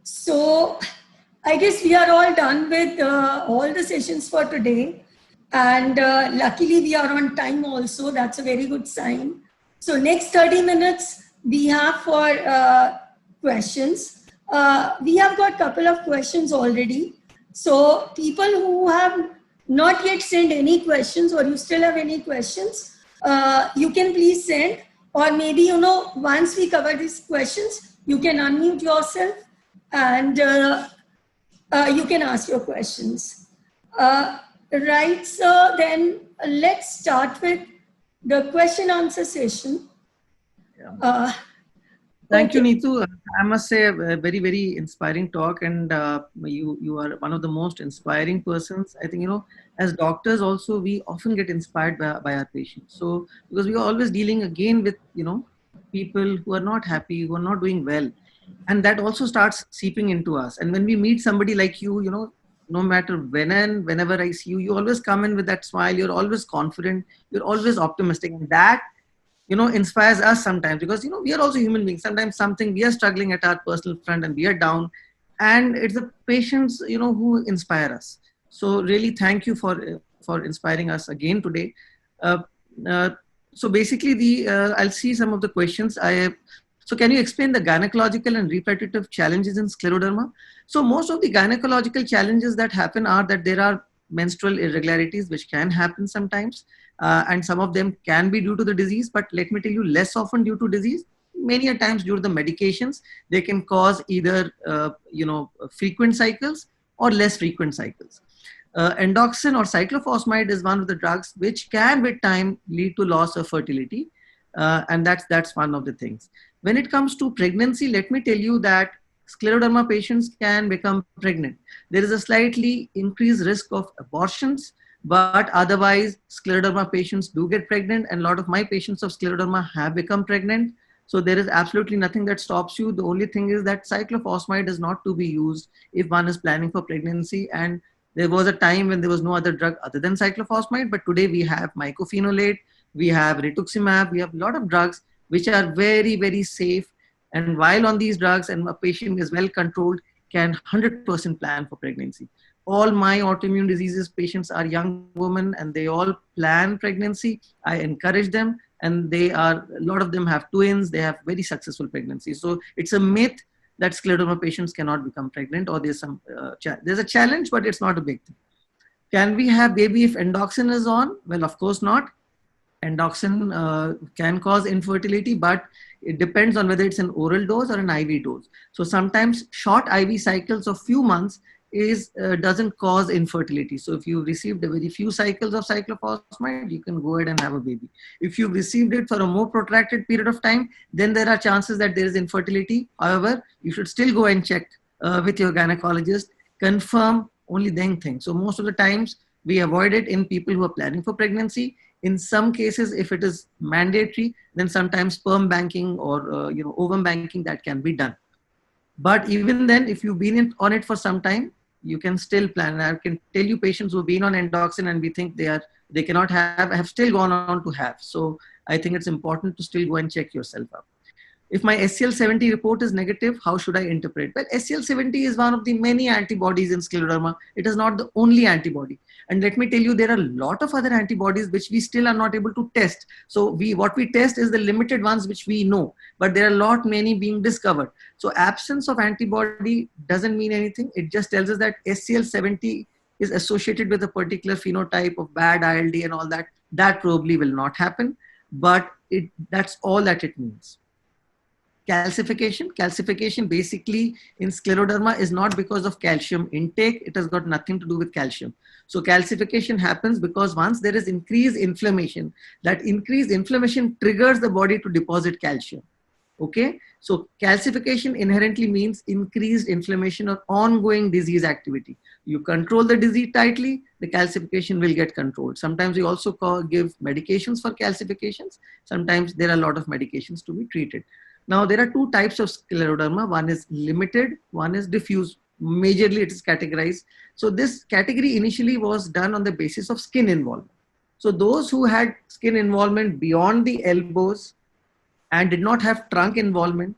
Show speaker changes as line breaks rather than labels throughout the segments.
So I guess we are all done with all the sessions for today. And luckily, we are on time also. That's a very good sign. So, next 30 minutes we have for questions. We have got a couple of questions already. So, people who have not yet sent any questions, or you still have any questions, you can please send. Or maybe, once we cover these questions, you can unmute yourself and you can ask your questions. Right, so then let's start with the question answer session.
Thank you,
Okay.
Neetu. I must say, a very, very inspiring talk, and you are one of the most inspiring persons. I think as doctors also we often get inspired by our patients. So because we are always dealing again with people who are not happy, who are not doing well, and that also starts seeping into us. And when we meet somebody like you, no matter when and whenever I see you, you always come in with that smile. You're always confident. You're always optimistic, and that inspires us sometimes, because we are also human beings. Sometimes something we are struggling at our personal front and we are down, and it's the patients who inspire us. So really thank you for inspiring us again today. uh, uh, so basically the I'll see some of the questions I have. So can you explain the gynecological and reproductive challenges in scleroderma? So most of the gynecological challenges that happen are that there are menstrual irregularities which can happen sometimes, and some of them can be due to the disease, but let me tell you, less often due to disease. Many a times due to the medications, they can cause either frequent cycles or less frequent cycles. Endoxin or cyclophosphamide is one of the drugs which can with time lead to loss of fertility, and that's one of the things. When it comes to pregnancy, let me tell you that scleroderma patients can become pregnant. There is a slightly increased risk of abortions, but otherwise scleroderma patients do get pregnant, and a lot of my patients of scleroderma have become pregnant. So there is absolutely nothing that stops you. The only thing is that cyclophosphamide is not to be used if one is planning for pregnancy. And there was a time when there was no other drug other than cyclophosphamide, but today we have mycophenolate, we have rituximab, we have a lot of drugs which are very, very safe. And while on these drugs and a patient is well controlled, can 100% plan for pregnancy. All my autoimmune diseases patients are young women, and they all plan pregnancy. I encourage them, and they are, a lot of them have twins, they have very successful pregnancies. So it's a myth that scleroderma patients cannot become pregnant, or there's some there's a challenge, but it's not a big thing. Can we have baby if endoxin is on? Well, of course not. Endoxin can cause infertility, but it depends on whether it's an oral dose or an IV dose. So sometimes short IV cycles of few months is doesn't cause infertility. So if you've received a very few cycles of cyclophosphamide, you can go ahead and have a baby. If you've received it for a more protracted period of time, then there are chances that there is infertility. However, you should still go and check with your gynecologist, confirm only then things. So most of the times we avoid it in people who are planning for pregnancy. In some cases, if it is mandatory, then sometimes sperm banking or ovum banking, that can be done. But even then, if you've been on it for some time, you can still plan. I can tell you patients who've been on endoxin and we think they cannot have still gone on to have. So I think it's important to still go and check yourself up. If my SCL70 report is negative, how should I interpret? Well, SCL70 is one of the many antibodies in scleroderma. It is not the only antibody. And let me tell you, there are a lot of other antibodies which we still are not able to test. So what we test is the limited ones which we know, but there are a lot many being discovered. So absence of antibody doesn't mean anything. It just tells us that SCL70 is associated with a particular phenotype of bad ILD and all that. That probably will not happen, but that's all that it means. Calcification basically in scleroderma is not because of calcium intake. It has got nothing to do with calcium. So calcification happens because once there is increased inflammation, that increased inflammation triggers the body to deposit calcium. Okay, so calcification inherently means increased inflammation or ongoing disease activity. You control the disease tightly, the calcification will get controlled. Sometimes we also give medications for calcifications. Sometimes there are a lot of medications to be treated. Now, there are two types of scleroderma. One is limited, one is diffuse. Majorly, it is categorized. So this category initially was done on the basis of skin involvement. So those who had skin involvement beyond the elbows and did not have trunk involvement,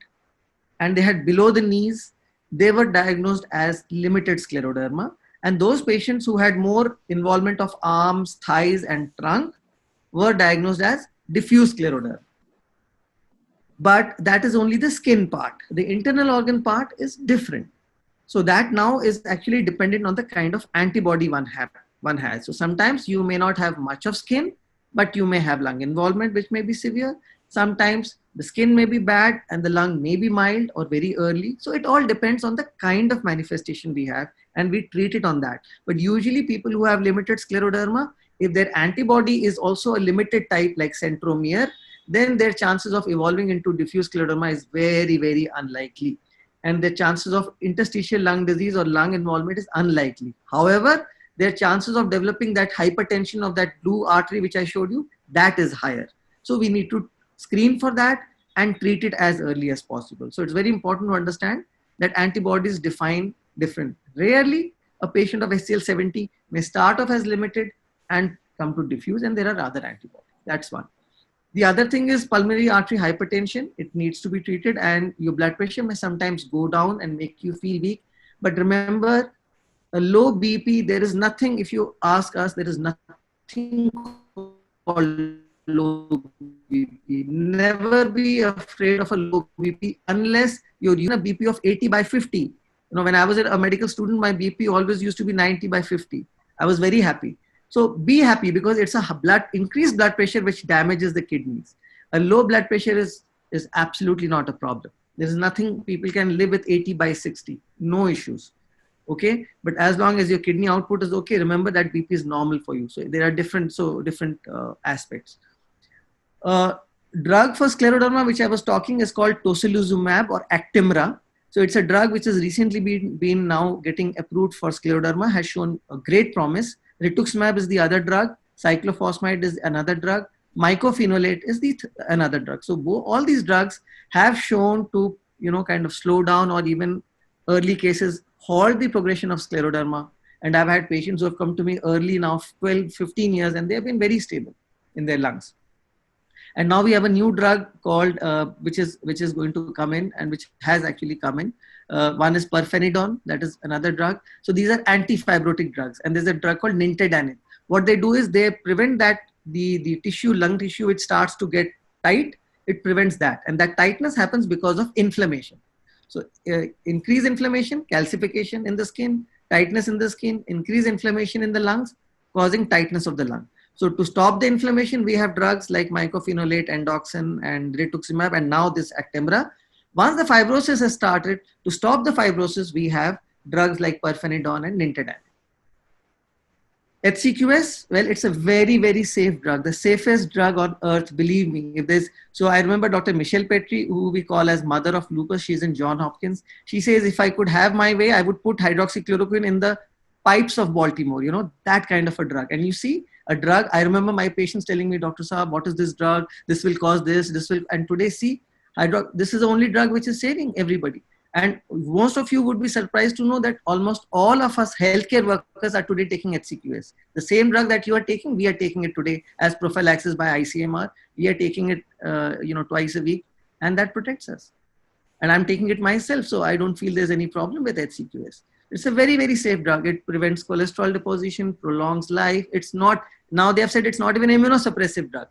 and they had below the knees, they were diagnosed as limited scleroderma. And those patients who had more involvement of arms, thighs, and trunk were diagnosed as diffuse scleroderma. But that is only the skin part. The internal organ part is different. So that now is actually dependent on the kind of antibody one has. So sometimes you may not have much of skin, but you may have lung involvement, which may be severe. Sometimes the skin may be bad and the lung may be mild or very early. So it all depends on the kind of manifestation we have, and we treat it on that. But usually people who have limited scleroderma, if their antibody is also a limited type like centromere, then their chances of evolving into diffuse scleroderma is very, very unlikely. And the chances of interstitial lung disease or lung involvement is unlikely. However, their chances of developing that hypertension of that blue artery, which I showed you, that is higher. So we need to screen for that and treat it as early as possible. So it's very important to understand that antibodies define different. Rarely, a patient of SCL70 may start off as limited and come to diffuse, and there are other antibodies. That's one. The other thing is pulmonary artery hypertension. It needs to be treated, and your blood pressure may sometimes go down and make you feel weak. But remember, a low BP, there is nothing, if you ask us, there is nothing called low BP. Never be afraid of a low BP unless you're using a BP of 80 by 50. You know, when I was a medical student, my BP always used to be 90 by 50. I was very happy. So be happy, because it's a increased blood pressure which damages the kidneys. A low blood pressure is absolutely not a problem. There is nothing, people can live with 80 by 60, no issues. Okay, but as long as your kidney output is okay, remember that BP is normal for you. So there are different aspects. Drug for scleroderma, which I was talking, is called tocilizumab or Actemra. So it's a drug which has recently been now getting approved for scleroderma, has shown a great promise. Rituximab is the other drug. Cyclophosphamide is another drug. Mycophenolate is another drug. So all these drugs have shown to, kind of slow down or even early cases halt the progression of scleroderma. And I've had patients who have come to me early now, 12, 15 years, and they have been very stable in their lungs. And now we have a new drug called, which is going to come in, and which has actually come in. One is Perfenidone, that is another drug. So these are anti-fibrotic drugs. And there's a drug called Nintedanib. What they do is they prevent that the lung tissue, which starts to get tight, it prevents that. And that tightness happens because of inflammation. So increase inflammation, calcification in the skin, tightness in the skin, increase inflammation in the lungs, causing tightness of the lung. So to stop the inflammation, we have drugs like mycophenolate, endoxin, and rituximab, and now this Actemra. Once the fibrosis has started, to stop the fibrosis, we have drugs like Perfenidone and Nintedanib. HCQS, well, it's a very, very safe drug, the safest drug on earth, believe me. So I remember Dr. Michelle Petri, who we call as mother of lupus, she's in Johns Hopkins. She says, if I could have my way, I would put hydroxychloroquine in the pipes of Baltimore, that kind of a drug. And you see, a drug, I remember my patients telling me, Dr. Saab, what is this drug? This will cause this, and today see, this is the only drug which is saving everybody. And most of you would be surprised to know that almost all of us healthcare workers are today taking HCQS. The same drug that you are taking, we are taking it today as prophylaxis by ICMR. We are taking it, twice a week, and that protects us. And I'm taking it myself, so I don't feel there's any problem with HCQS. It's a very, very safe drug. It prevents cholesterol deposition, prolongs life. It's not, now they have said it's not even immunosuppressive drug.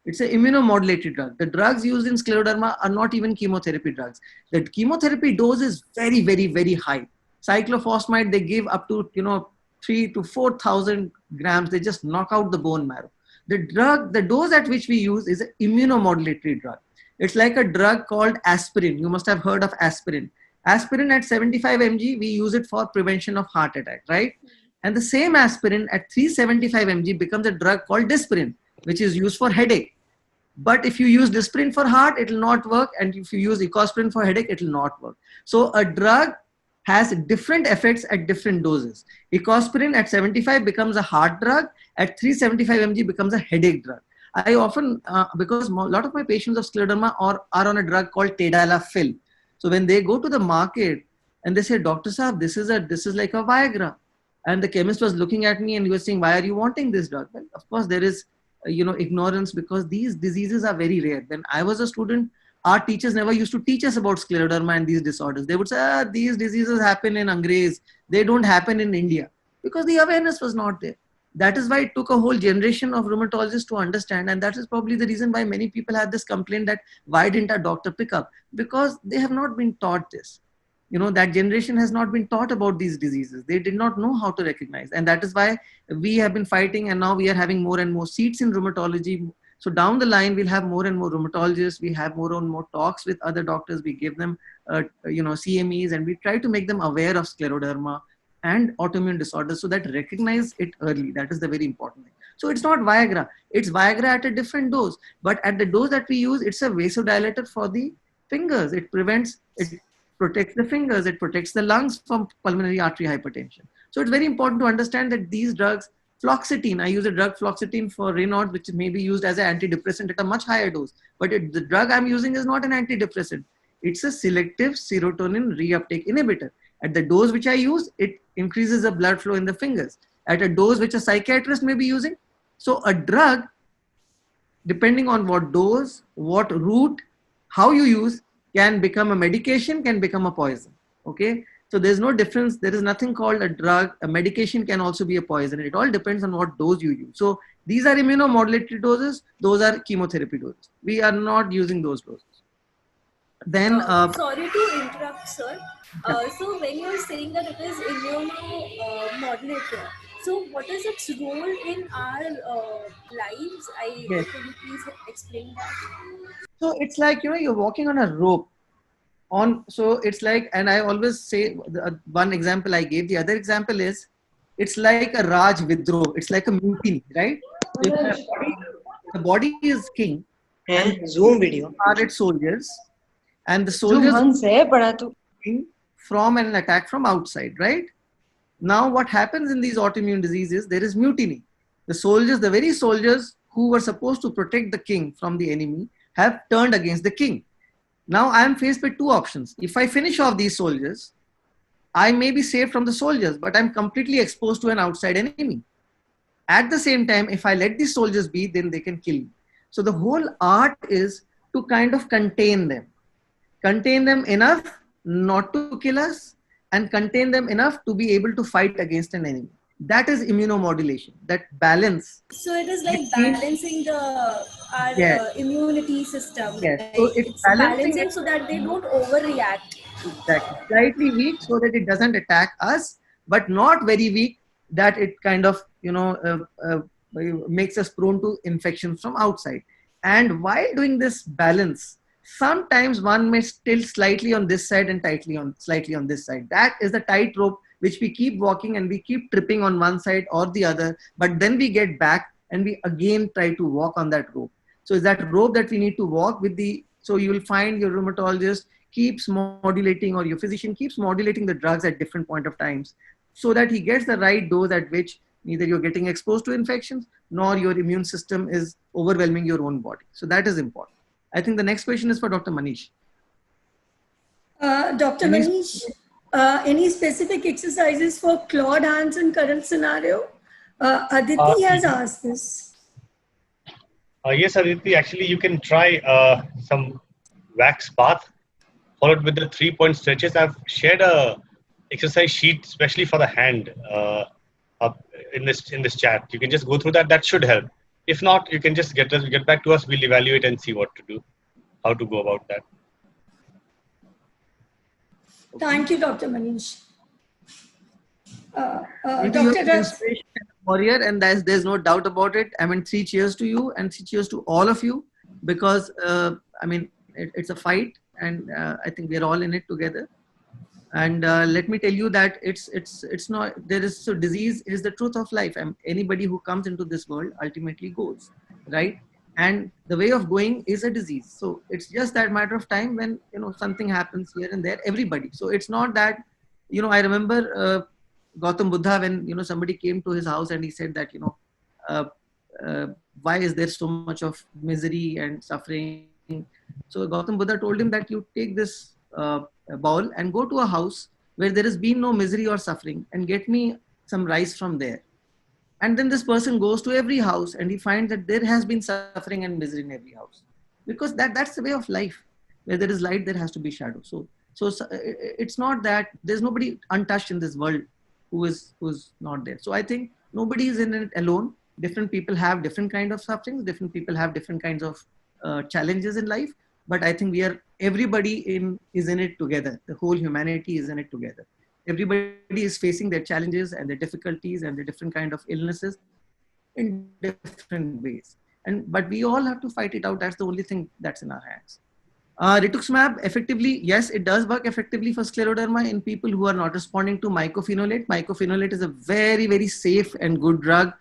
It's an immunomodulated drug. The drugs used in scleroderma are not even chemotherapy drugs. The chemotherapy dose is very, very, very high. Cyclophosphamide, they give up to, 3,000 to 4,000 grams. They just knock out the bone marrow. The dose at which we use is an immunomodulatory drug. It's like a drug called aspirin. You must have heard of aspirin. Aspirin at 75 mg, we use it for prevention of heart attack, right? And the same aspirin at 375 mg becomes a drug called Dispirin, which is used for headache. But if you use Dispirin for heart, it will not work. And if you use Ecosprin for headache, it will not work. So a drug has different effects at different doses. Ecosprin at 75 becomes a heart drug. At 375 mg becomes a headache drug. I often, because a lot of my patients of scleroderma are on a drug called Tadalafil. So when they go to the market and they say, Dr. Saab, this is like a Viagra. And the chemist was looking at me and he was saying, why are you wanting this drug? Well, of course, there is, ignorance, because these diseases are very rare. When I was a student, our teachers never used to teach us about scleroderma and these disorders. They would say, these diseases happen in Angrez. They don't happen in India, because the awareness was not there. That is why it took a whole generation of rheumatologists to understand. And that is probably the reason why many people have this complaint that why didn't a doctor pick up? Because they have not been taught this. That generation has not been taught about these diseases. They did not know how to recognize. And that is why we have been fighting, and now we are having more and more seats in rheumatology. So down the line, we'll have more and more rheumatologists. We have more and more talks with other doctors. We give them, CMEs, and we try to make them aware of scleroderma and autoimmune disorders, so that recognize it early. That is the very important thing. So it's not Viagra. It's Viagra at a different dose. But at the dose that we use, it's a vasodilator for the fingers. It protects the fingers. It protects the lungs from pulmonary artery hypertension. So it's very important to understand that these drugs, fluoxetine, I use a drug fluoxetine for Raynaud's, which may be used as an antidepressant at a much higher dose. But the drug I'm using is not an antidepressant. It's a selective serotonin reuptake inhibitor. At the dose which I use, it increases the blood flow in the fingers. At a dose which a psychiatrist may be using. So a drug, depending on what dose, what route, how you use, can become a medication, can become a poison. Okay. So there's no difference. There is nothing called a drug. A medication can also be a poison. It all depends on what dose you use. So these are immunomodulatory doses. Those are chemotherapy doses. We are not using those doses. Then,
sorry to interrupt, sir. So when you're saying that it is immunomodulator, so what is its role in our lives?
Yes.
Could you please explain that?
So it's like, you're walking on a rope. So it's like, and I always say, one example I gave, the other example is, it's like a Raj Vidro. It's like a mutiny, right? So the body is king.
And Zoom video.
Are its soldiers. And the soldiers from an attack from outside, right? Now what happens in these autoimmune diseases, there is mutiny. The soldiers, the very soldiers who were supposed to protect the king from the enemy, have turned against the king. Now I am faced with two options. If I finish off these soldiers, I may be saved from the soldiers, but I'm completely exposed to an outside enemy. At the same time, if I let these soldiers be, then they can kill me. So the whole art is to kind of contain them enough not to kill us, and contain them enough to be able to fight against an enemy. That is immunomodulation, that balance.
So it is like balancing our immunity system.
Yes.
Like
So it's balancing
so that they don't overreact.
Exactly. Slightly weak so that it doesn't attack us, but not very weak that it kind of, makes us prone to infections from outside. And while doing this balance, sometimes one may still slightly on this side and slightly on this side. That is the tightrope which we keep walking, and we keep tripping on one side or the other, but then we get back and we again try to walk on that rope. So it's that rope that we need to walk with. So you will find your rheumatologist keeps modulating, or your physician keeps modulating the drugs at different point of times, so that he gets the right dose at which neither you're getting exposed to infections nor your immune system is overwhelming your own body. So that is important. I think the next question is for Dr. Manish.
Dr. Manish, any specific exercises for clawed hands in current scenario? Aditi has asked this.
Yes, Aditi, actually you can try some wax bath followed with the 3-point stretches. I've shared a exercise sheet especially for the hand up in this chat. You can just go through that. That should help. If not, you can just get back to us. We'll evaluate and see what to do, how to go about that.
Thank you, Dr. Manish.
Dr. Warrior, and there's no doubt about it. I mean, 3 cheers to you and 3 cheers to all of you, because it's a fight, and I think we're all in it together. And let me tell you that it's not, there is, so disease is the truth of life. And anybody who comes into this world ultimately goes, right? And the way of going is a disease. So it's just that matter of time when, something happens here and there, everybody. So it's not that, I remember Gautam Buddha, when, somebody came to his house and he said that, why is there so much of misery and suffering? So Gautam Buddha told him that you take this bowl and go to a house where there has been no misery or suffering and get me some rice from there. And then this person goes to every house and he finds that there has been suffering and misery in every house, because that's the way of life. Where there is light, there has to be shadow. So it's not that there's nobody untouched in this world who's not there. So I think nobody is in it alone. Different people have different kind of sufferings. Different people have different kinds of challenges in life. But I think everybody is in it together. The whole humanity is in it together. Everybody is facing their challenges and their difficulties and their different kind of illnesses in different ways. But we all have to fight it out. That's the only thing that's in our hands. Rituximab, effectively, yes, it does work effectively for scleroderma in people who are not responding to mycophenolate. Mycophenolate is a very, very safe and good drug.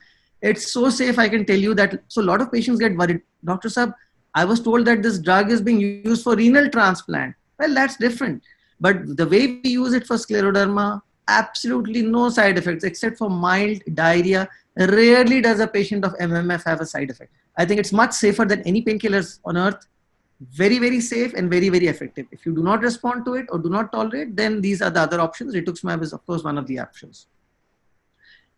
It's so safe, I can tell you that. So a lot of patients get worried. Dr. Saab, I was told that this drug is being used for renal transplant. Well, that's different. But the way we use it for scleroderma, absolutely no side effects except for mild diarrhea. Rarely does a patient of MMF have a side effect. I think it's much safer than any painkillers on earth. Very, very safe and very, very effective. If you do not respond to it or do not tolerate, then these are the other options. Rituximab is, of course, one of the options.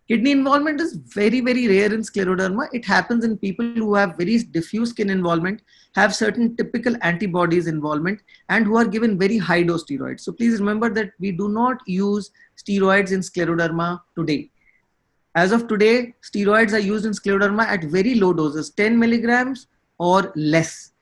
Kidney involvement is very, very rare in scleroderma. It happens in people who have very diffuse skin involvement, have certain typical antibodies involvement, and who are given very high dose steroids. So please remember that we do not use steroids in scleroderma today. As of today, steroids are used in scleroderma at very low doses, 10 milligrams or less.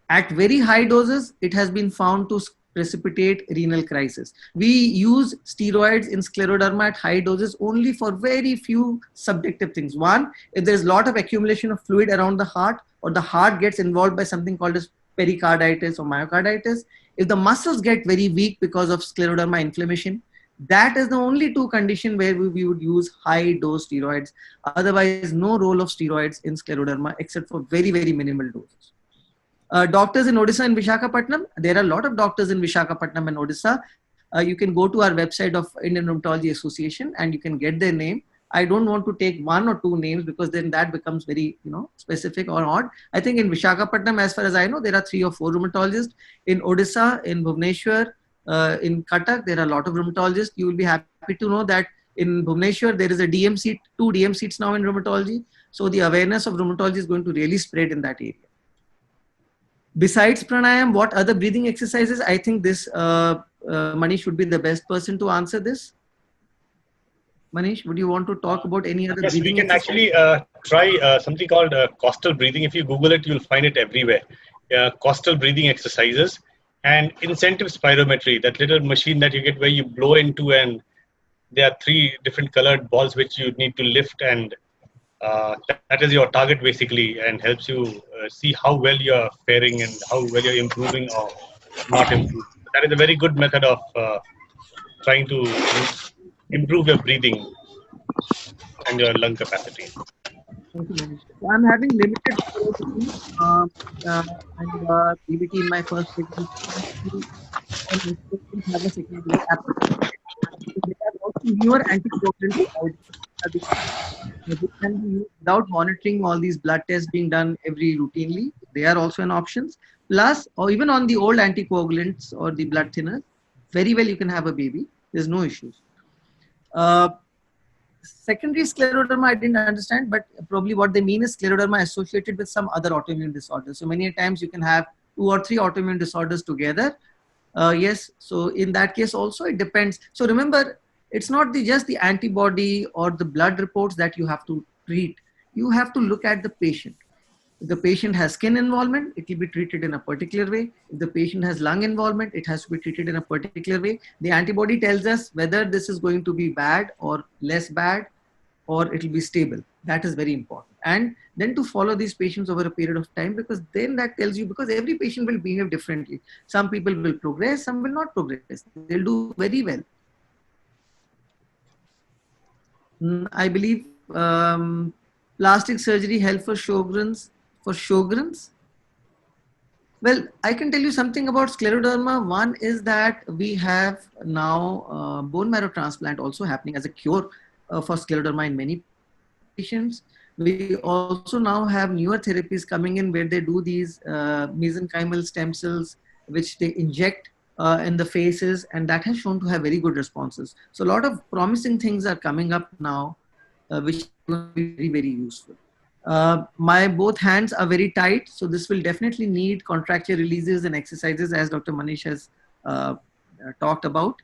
At very high doses, it has been found to precipitate renal crisis. We use steroids in scleroderma at high doses only for very few subjective things. One, if there's a lot of accumulation of fluid around the heart, or the heart gets involved by something called as pericarditis or myocarditis. If the muscles get very weak because of scleroderma inflammation, that is the only two conditions where we would use high dose steroids. Otherwise, no role of steroids in scleroderma except for very, very minimal doses. Doctors in Odisha and Visakhapatnam, there are a lot of doctors in Visakhapatnam and Odisha. You can go to our website of Indian Rheumatology Association and you can get their name. I don't want to take one or two names because then that becomes very, specific or odd. I think in Visakhapatnam, as far as I know, there are 3 or 4 rheumatologists. In Odisha, in Bhubaneswar, in Cuttack, there are a lot of rheumatologists. You will be happy to know that in Bhubaneswar, there is a DM seat, 2 DM seats now in rheumatology. So the awareness of rheumatology is going to really spread in that area. Besides pranayam, what other breathing exercises? I think this Manish would be the best person to answer this. Manish, would you want to talk about any other breathing
we can
exercises?
actually try something called costal breathing. If you Google it, you'll find it everywhere. Costal breathing exercises and incentive spirometry, that little machine that you get where you blow into and there are 3 different colored balls which you need to lift, and that is your target basically, and helps you see how well you're faring and how well you're improving or not improving. That is a very good method of trying to improve your breathing and your lung capacity.
Thank you, Manish. So I'm having limited PBT in my first degree. And have a second degree. There are also newer anticoagulants which can be used without monitoring all these blood tests being done every routinely. They are also an option. Plus, or even on the old anticoagulants or the blood thinners, very well you can have a baby. There's no issues. Secondary scleroderma, I didn't understand, but probably what they mean is scleroderma associated with some other autoimmune disorder. So many times you can have 2 or 3 autoimmune disorders together. Yes, so in that case also it depends. So remember, it's not just the antibody or the blood reports that you have to treat. You have to look at the patient. If the patient has skin involvement, it will be treated in a particular way. If the patient has lung involvement, it has to be treated in a particular way. The antibody tells us whether this is going to be bad or less bad, or it will be stable. That is very important. And then to follow these patients over a period of time, because then that tells you, because every patient will behave differently. Some people will progress, some will not progress. They'll do very well. I believe plastic surgery help for Sjogren's. For Sjogren's, well, I can tell you something about scleroderma. One is that we have now bone marrow transplant also happening as a cure for scleroderma in many patients. We also now have newer therapies coming in where they do these mesenchymal stem cells, which they inject in the faces, and that has shown to have very good responses. So a lot of promising things are coming up now, which will be very, very useful. My both hands are very tight, so this will definitely need contracture releases and exercises, as Dr. Manish has talked about.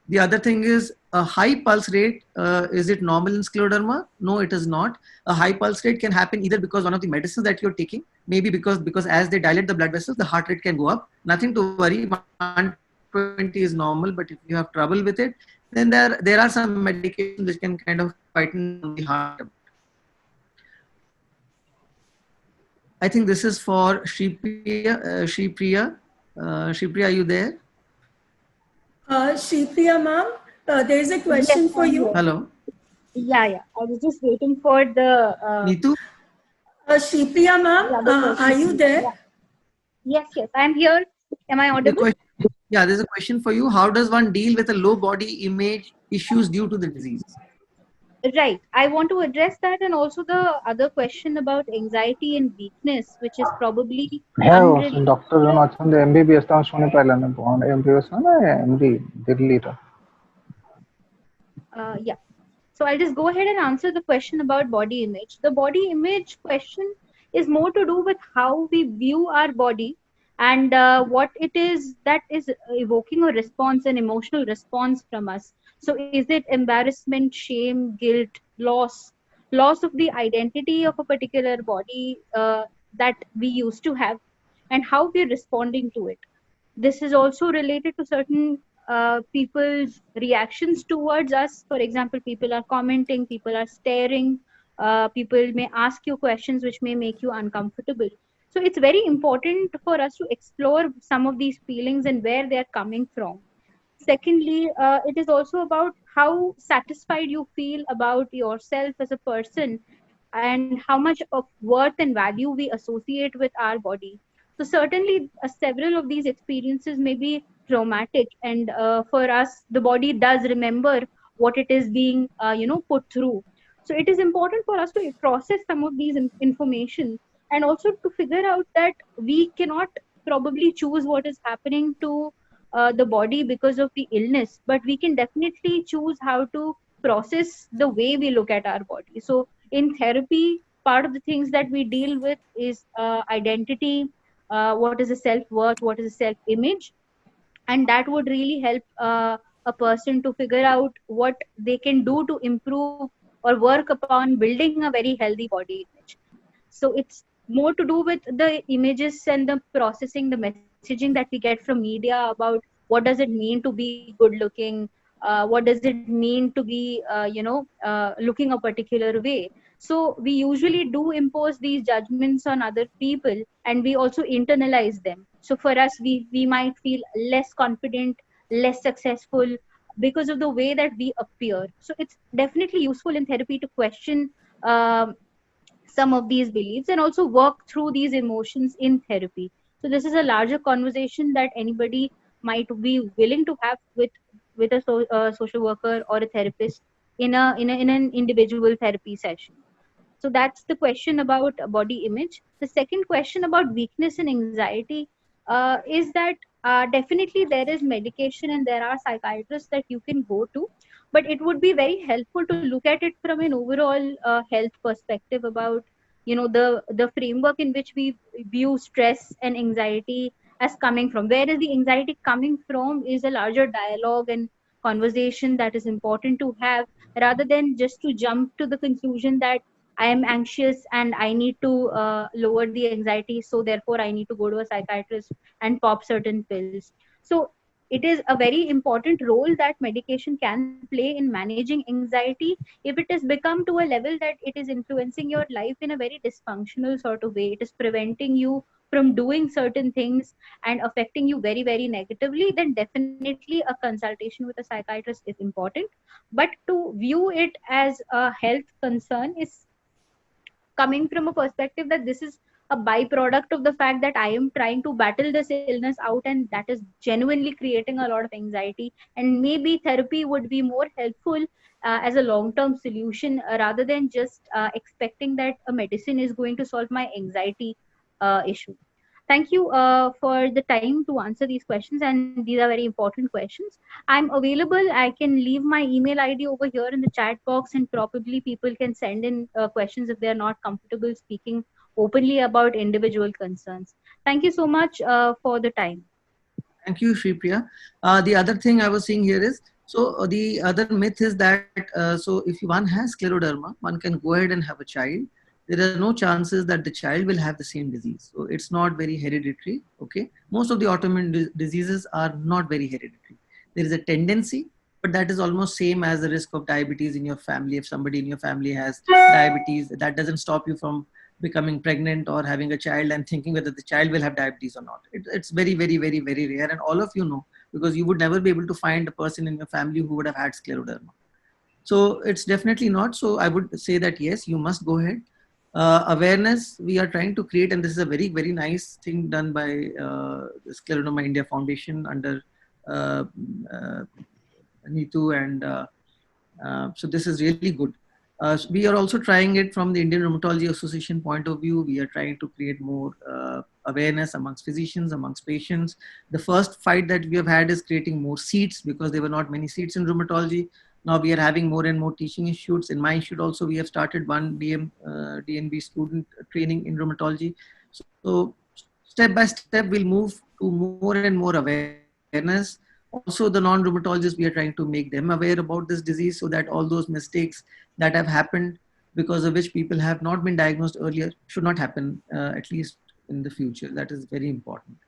The other thing is a high pulse rate. Is it normal in scleroderma? No, it is not. A high pulse rate can happen either because one of the medicines that you're taking, maybe because as they dilate the blood vessels, the heart rate can go up. Nothing to worry. 120 is normal, but if you have trouble with it, then there are some medications which can kind of tighten the heart. I think this is for Shripriya. Shripriya, are you there?
Shripriya ma'am, there is a question
Yes,
for
I'm
you.
here.
Hello.
Yeah. I was just waiting for the
Neetu?
Shripriya ma'am,
other question.
are you there?
Yeah. Yes, I'm here. Am I
The
audible?
question, yeah, there's a question for you. How does one deal with a low body image issues due to the disease?
Right. I want to address that, and also the other question about anxiety and weakness, which is probably
হ্যাঁ
unrelated.
Doctor John অଛନ୍ତି MBBS তো আমি শুনি পাইলাম না MBBS না MD দিল্লিটা
Yeah. So I'll just go ahead and answer the question about body image. The body image question is more to do with how we view our body and what it is that is evoking a response, an emotional response from us. So is it embarrassment, shame, guilt, loss of the identity of a particular body that we used to have, and how we're responding to it. This is also related to certain people's reactions towards us. For example, people are commenting, people are staring, people may ask you questions which may make you uncomfortable. So it's very important for us to explore some of these feelings and where they are coming from. Secondly, it is also about how satisfied you feel about yourself as a person and how much of worth and value we associate with our body. So certainly, several of these experiences may be traumatic, and for us, the body does remember what it is being, put through. So it is important for us to process some of these information, and also to figure out that we cannot probably choose what is happening to the body because of the illness, but we can definitely choose how to process the way we look at our body. So in therapy, part of the things that we deal with is identity, what is a self-worth, what is a self-image, and that would really help a person to figure out what they can do to improve or work upon building a very healthy body image. So it's more to do with the images and the processing, the messaging that we get from media about what does it mean to be good looking, what does it mean to be looking a particular way. So we usually do impose these judgments on other people, and we also internalize them. So for us, we might feel less confident, less successful because of the way that we appear. So it's definitely useful in therapy to question some of these beliefs and also work through these emotions in therapy. So this is a larger conversation that anybody might be willing to have with a social worker or a therapist in an individual therapy session. So that's the question about body image. The second question about weakness and anxiety is that definitely there is medication and there are psychiatrists that you can go to, but it would be very helpful to look at it from an overall health perspective about the framework in which we view stress and anxiety as coming from. Where is the anxiety coming from is a larger dialogue and conversation that is important to have, rather than just to jump to the conclusion that I am anxious and I need to lower the anxiety, so therefore I need to go to a psychiatrist and pop certain pills. So it is a very important role that medication can play in managing anxiety if it has become to a level that it is influencing your life in a very dysfunctional sort of way. It is preventing you from doing certain things and affecting you very, very negatively, then definitely a consultation with a psychiatrist is important. But to view it as a health concern is coming from a perspective that this is a byproduct of the fact that I am trying to battle this illness out, and that is genuinely creating a lot of anxiety. And maybe therapy would be more helpful as a long term solution rather than just expecting that a medicine is going to solve my anxiety issue. Thank you for the time to answer these questions, and these are very important questions. I'm available. I can leave my email ID over here in the chat box, and probably people can send in questions if they are not comfortable speaking openly about individual concerns. Thank you so much for the time.
Thank you, Shri Priya. The other thing I was seeing here is, so the other myth is that, so if one has scleroderma, one can go ahead and have a child. There are no chances that the child will have the same disease. So it's not very hereditary, okay? Most of the autoimmune diseases are not very hereditary. There is a tendency, but that is almost same as the risk of diabetes in your family. If somebody in your family has diabetes, that doesn't stop you from becoming pregnant or having a child and thinking whether the child will have diabetes or not. It's very, very, very, very rare. And all of you know, because you would never be able to find a person in your family who would have had scleroderma. So it's definitely not. So I would say that, yes, you must go ahead. Awareness we are trying to create, and this is a very, very nice thing done by the Scleroderma India Foundation under Neetu, and so this is really good. We are also trying it from the Indian Rheumatology Association point of view. We are trying to create more awareness amongst physicians, amongst patients. The first fight that we have had is creating more seats, because there were not many seats in rheumatology. Now we are having more and more teaching institutes. In my institute also, we have started one DNB student training in rheumatology. So step by step, we'll move to more and more awareness. Also, the non-rheumatologists, we are trying to make them aware about this disease, so that all those mistakes that have happened because of which people have not been diagnosed earlier should not happen, at least in the future. That is very important.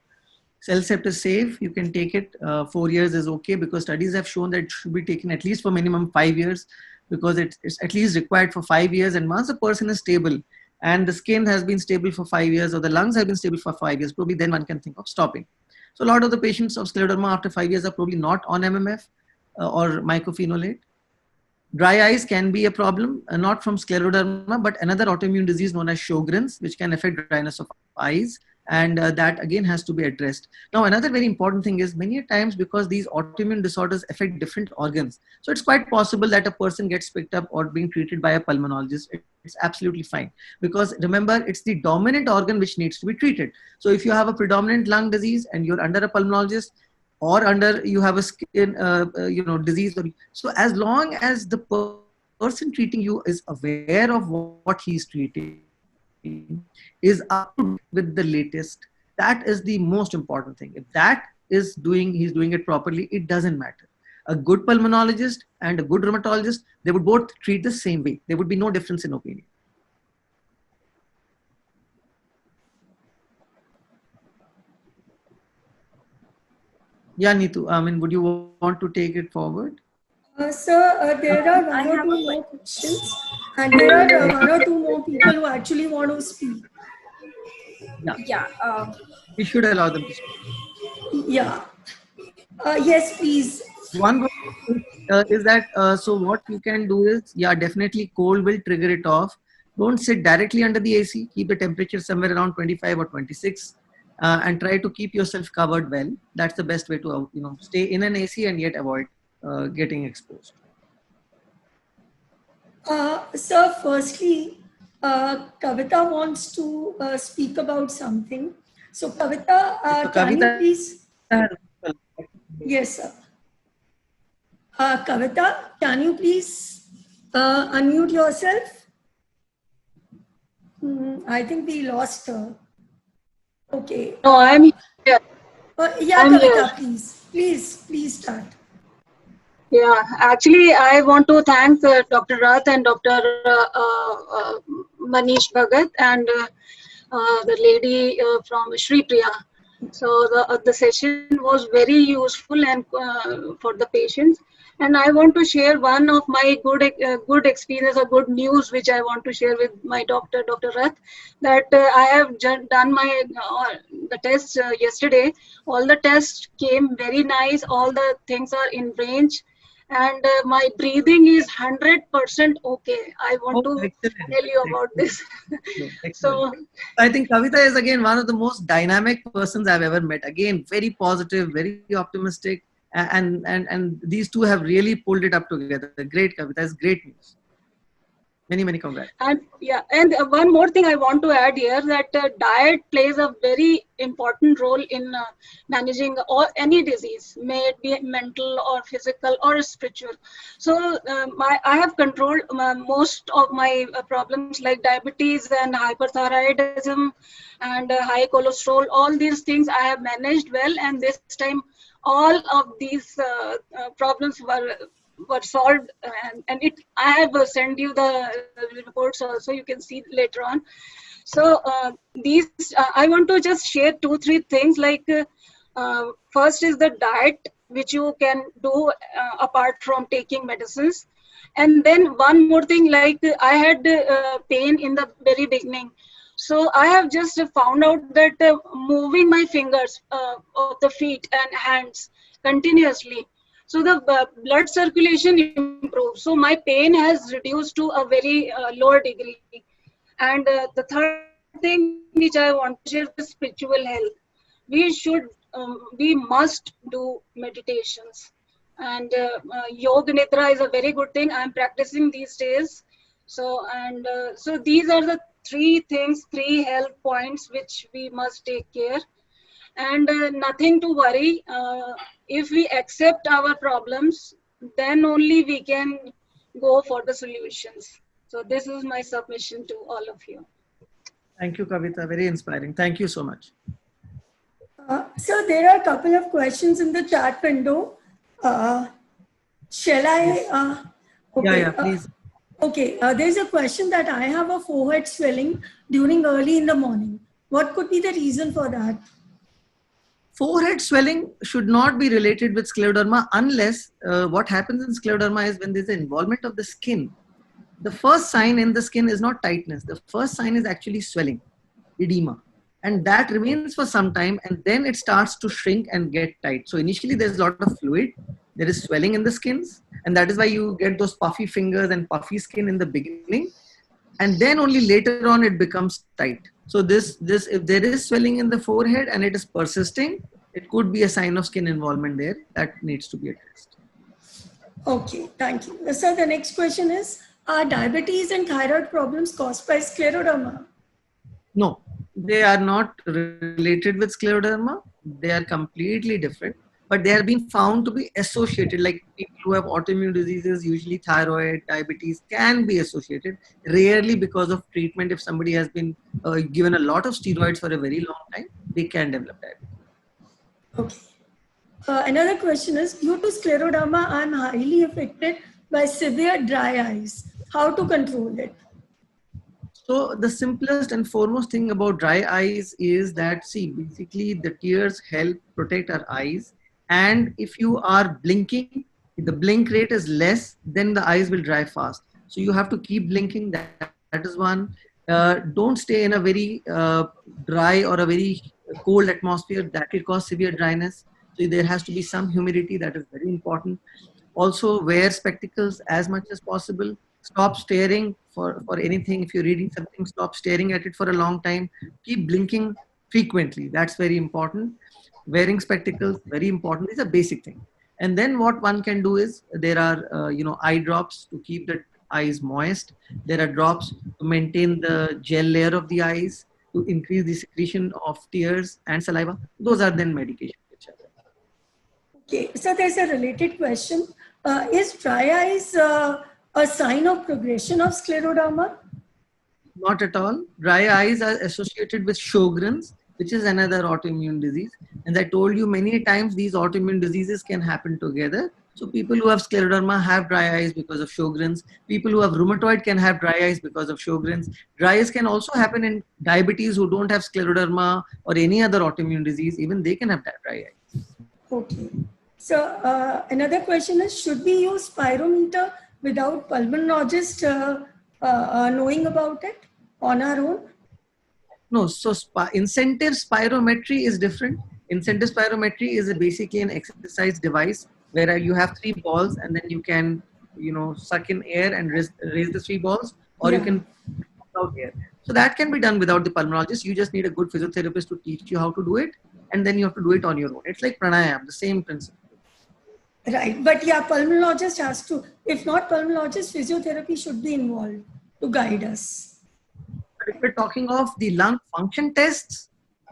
CellCept is safe. You can take it. 4 years is okay, because studies have shown that it should be taken at least for minimum 5 years, because it's at least required for 5 years. And once a person is stable and the skin has been stable for 5 years, or the lungs have been stable for 5 years, probably then one can think of stopping. So a lot of the patients of scleroderma after 5 years are probably not on MMF or mycophenolate. Dry eyes can be a problem, not from scleroderma, but another autoimmune disease known as Sjogren's, which can affect dryness of eyes. And that again has to be addressed. Now, another very important thing is, many times, because these autoimmune disorders affect different organs, so it's quite possible that a person gets picked up or being treated by a pulmonologist. It's absolutely fine, because remember, it's the dominant organ which needs to be treated. So if you have a predominant lung disease and you're under a pulmonologist, or under you have a skin disease, so as long as the person treating you is aware of what he's treating, is up to date with the latest, that is the most important thing. If that is he's doing it properly, it doesn't matter. A good pulmonologist and a good rheumatologist, they would both treat the same way. There would be no difference in opinion. Yeah, Neetu, I mean, would you want to take it forward?
Sir, there are one or two more questions, and there are one or two more people who actually want to speak.
Yeah.
We should allow them to speak.
Yeah. Yes, please.
One good thing, is that, so what you can do is, yeah, definitely cold will trigger it off. Don't sit directly under the AC. Keep the temperature somewhere around 25 or 26, and try to keep yourself covered well. That's the best way to stay in an AC and yet avoid getting exposed.
Sir, firstly, Kavita wants to speak about something. So, Kavita, can you please? Yes, sir. Kavita, can you please unmute yourself? I think we lost her. Okay.
No, I'm here.
Yeah,
I'm
Kavita,
here.
please start.
Yeah, actually, I want to thank Dr. Rath and Dr. Manish Bhagat and the lady from Shri Priya. So the session was very useful and for the patients. And I want to share one of my good experience or good news, which I want to share with my doctor, Dr. Rath, that I have done my the tests yesterday. All the tests came very nice. All the things are in range. And my breathing is 100% okay. I want to tell you about this. So
I think Kavita is again one of the most dynamic persons I've ever met. Again, very positive, very optimistic, and these two have really pulled it up together. Great, Kavita. It's great news. Many congrats.
And yeah, and one more thing I want to add here, that diet plays a very important role in managing any disease, may it be mental or physical or spiritual. So I have controlled most of my problems like diabetes and hyperthyroidism and high cholesterol. All these things I have managed well, and this time all of these problems were solved, and I have sent you the reports also, you can see later on. So these I want to just share 2-3 things, like first is the diet, which you can do apart from taking medicines. And then one more thing, like I had pain in the very beginning, so I have just found out that moving my fingers of the feet and hands continuously, so the blood circulation improves. So my pain has reduced to a very lower degree. And the third thing which I want to share is spiritual health. We must do meditations. And Yoga Nidra is a very good thing. I'm practicing these days. So these are the 3 health points which we must take care. And nothing to worry. If we accept our problems, then only we can go for the solutions. So this is my submission to all of you.
Thank you, Kavita. Very inspiring. Thank you so much.
So there are a couple of questions in the chat window. Shall I? Okay.
Yeah, please.
Okay, there's a question that I have a forehead swelling during early in the morning. What could be the reason for that?
Forehead swelling should not be related with scleroderma unless what happens in scleroderma is when there's an involvement of the skin. The first sign in the skin is not tightness. The first sign is actually swelling, edema. And that remains for some time, and then it starts to shrink and get tight. So initially there's a lot of fluid. There is swelling in the skins, and that is why you get those puffy fingers and puffy skin in the beginning. And then only later on it becomes tight. So this if there is swelling in the forehead and it is persisting, it could be a sign of skin involvement there that needs to be addressed.
Okay, thank you. So the next question is, are diabetes and thyroid problems caused by scleroderma?
No, they are not related with scleroderma. They are completely different, but they have been found to be associated. Like people who have autoimmune diseases, usually thyroid, diabetes can be associated. Rarely because of treatment. If somebody has been given a lot of steroids for a very long time, they can develop diabetes.
Okay. Another question is, due to scleroderma, I am highly affected by severe dry eyes. How to control it?
So the simplest and foremost thing about dry eyes is that, see, basically the tears help protect our eyes. And if you are blinking, if the blink rate is less, then the eyes will dry fast. So you have to keep blinking. That is one. Don't stay in a very dry or a very cold atmosphere. That will cause severe dryness. So there has to be some humidity. That is very important. Also wear spectacles as much as possible. Stop staring for anything. If you're reading something, stop staring at it for a long time. Keep blinking frequently. That's very important. Wearing spectacles, very important. It's a basic thing. And then what one can do is there are, eye drops to keep the eyes moist. There are drops to maintain the gel layer of the eyes, to increase the secretion of tears and saliva. Those are then medications.
Okay, so there's a related question. Is dry eyes a sign of progression of scleroderma?
Not at all. Dry eyes are associated with Sjogren's, which is another autoimmune disease. And I told you many times, these autoimmune diseases can happen together. So people who have scleroderma have dry eyes because of Sjogren's. People who have rheumatoid can have dry eyes because of Sjogren's. Dry eyes can also happen in diabetes who don't have scleroderma or any other autoimmune disease. Even they can have dry eyes.
Okay. So another question is, should we use spirometer without pulmonologist knowing about it on our own?
No, so incentive spirometry is different. Incentive spirometry is basically an exercise device where you have 3 balls and then you can, suck in air and raise the 3 balls, or you can put out air. So that can be done without the pulmonologist. You just need a good physiotherapist to teach you how to do it, and then you have to do it on your own. It's like pranayama, the same principle.
Right, but yeah, pulmonologist has to. If not pulmonologist, physiotherapy should be involved. to guide us.
If we're talking of the lung function tests,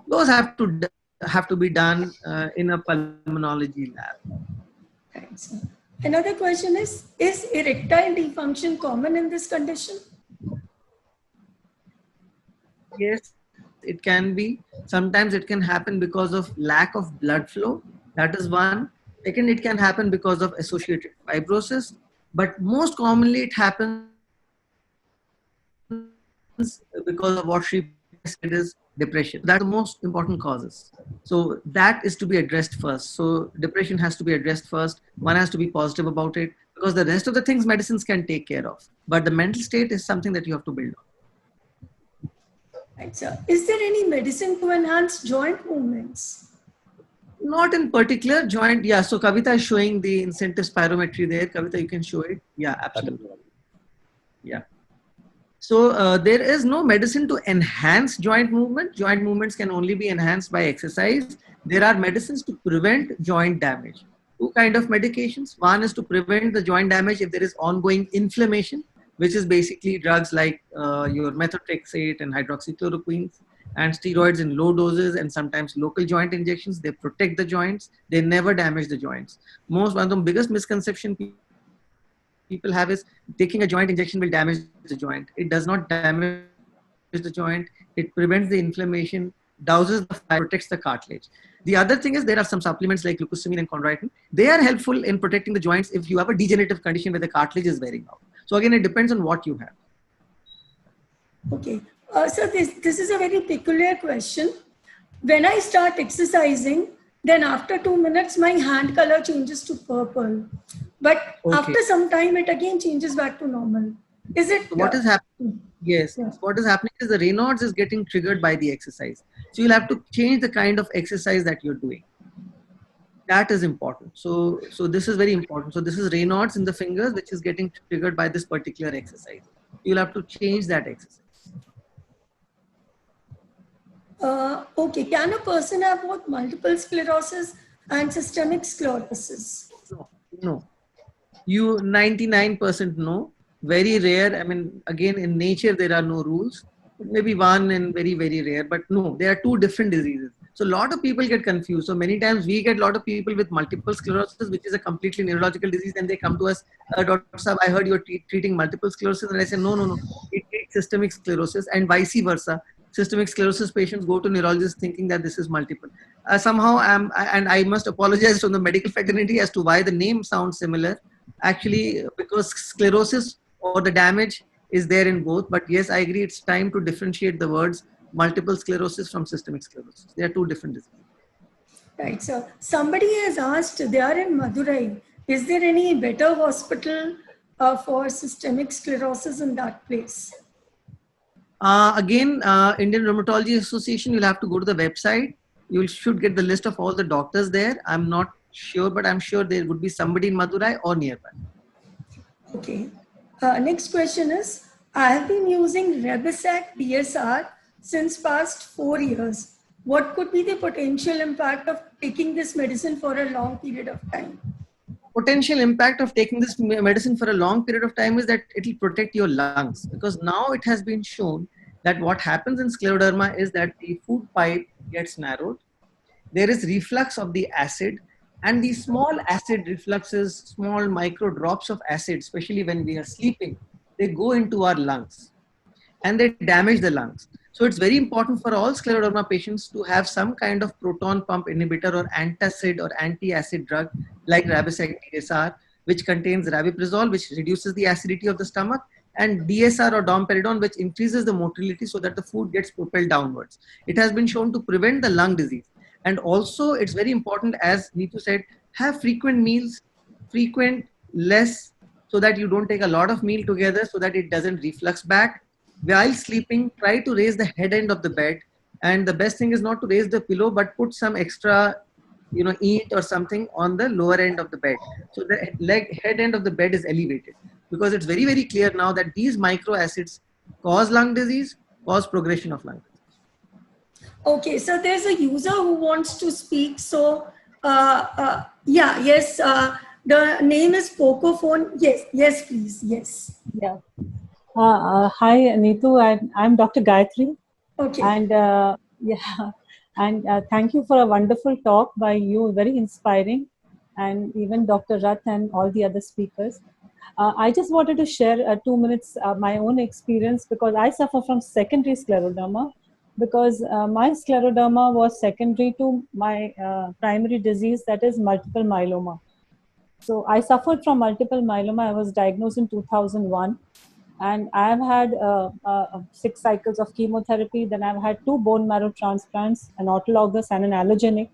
those have to be done in a pulmonology lab.
Right, sir. Another question is erectile dysfunction common in this condition?
Yes, it can be. Sometimes it can happen because of lack of blood flow. That is one. Second, it can happen because of associated fibrosis. But most commonly, it happens because of what she said is depression. That's the most important causes. So that is to be addressed first. So depression has to be addressed first. One has to be positive about it because the rest of the things medicines can take care of. But the mental state is something that you have to build on.
Right, sir. Is there any medicine to enhance joint movements?
Not in particular joint. Yeah. So Kavita is showing the incentive spirometry there. Kavita, you can show it. Yeah, absolutely. Yeah. So there is no medicine to enhance joint movement. Joint movements can only be enhanced by exercise. There are medicines to prevent joint damage. Two kind of medications. One is to prevent the joint damage if there is ongoing inflammation, which is basically drugs like your methotrexate and hydroxychloroquine and steroids in low doses and sometimes local joint injections. They protect the joints. They never damage the joints. One of the biggest misconception people have is taking a joint injection will damage the joint. It does not damage the joint. It prevents the inflammation, douses the fire, protects the cartilage. The other thing is there are some supplements like glucosamine and chondroitin. They are helpful in protecting the joints if you have a degenerative condition where the cartilage is wearing out. So again, it depends on what you have.
Okay. So this is a very peculiar question. When I start exercising, then after 2 minutes, my hand color changes to purple. But after some time, it again changes back to normal. Is it?
So what is happening? Yes. Yeah. What is happening is the Raynaud's is getting triggered by the exercise. So you'll have to change the kind of exercise that you're doing. That is important. So this is very important. So this is Raynaud's in the fingers, which is getting triggered by this particular exercise. You'll have to change that exercise.
Okay. Can a person have both multiple sclerosis and systemic sclerosis?
No. You 99% no. Very rare. I mean, again, in nature, there are no rules. Maybe one and very, very rare. But no, there are two different diseases. So a lot of people get confused. So many times we get a lot of people with multiple sclerosis, which is a completely neurological disease. And they come to us, Dr. Saab, I heard you're treating multiple sclerosis. And I say, no. It treats systemic sclerosis and vice versa. Systemic sclerosis patients go to neurologists thinking that this is multiple. Somehow, and I must apologize to the medical fraternity as to why the name sounds similar. Actually, because sclerosis or the damage is there in both. But yes, I agree, it's time to differentiate the words multiple sclerosis from systemic sclerosis. They are two different diseases.
Right. So somebody has asked, they are in Madurai. Is there any better hospital for systemic sclerosis in that place?
Again, Indian Rheumatology Association, you'll have to go to the website. You should get the list of all the doctors there. I'm not sure, but I'm sure there would be somebody in Madurai or nearby.
Okay. Next question is, I have been using Rebisac DSR since past 4 years. What could be the potential impact of taking this medicine for a long period of time?
Potential impact of taking this medicine for a long period of time is that it will protect your lungs, because now it has been shown that what happens in scleroderma is that the food pipe gets narrowed. There is reflux of the acid, and these small acid refluxes, small micro drops of acid, especially when we are sleeping, they go into our lungs and they damage the lungs. So it's very important for all scleroderma patients to have some kind of proton pump inhibitor or antacid or anti-acid drug like Rebisac DSR, which contains rabeprazole, which reduces the acidity of the stomach, and DSR or domperidone, which increases the motility so that the food gets propelled downwards. It has been shown to prevent the lung disease. And also it's very important, as Neetu said, have frequent meals, less, so that you don't take a lot of meal together so that it doesn't reflux back. While sleeping, try to raise the head end of the bed. And the best thing is not to raise the pillow, but put some extra, eat or something on the lower end of the bed. So the head end of the bed is elevated, because it's very, very clear now that these micro acids cause lung disease, cause progression of lung disease.
Okay, so there's a user who wants to speak. So, the name is Pocophone. Yes, please, yes.
Yeah. Hi, Neetu. I'm Dr. Gayatri.
Okay.
And yeah, and thank you for a wonderful talk by you, very inspiring, and even Dr. Rath and all the other speakers. I just wanted to share 2 minutes my own experience because I suffer from secondary scleroderma because my scleroderma was secondary to my primary disease, that is multiple myeloma. So I suffered from multiple myeloma. I was diagnosed in 2001, and I've had 6 cycles of chemotherapy. Then I've had 2 bone marrow transplants, an autologous and an allogeneic.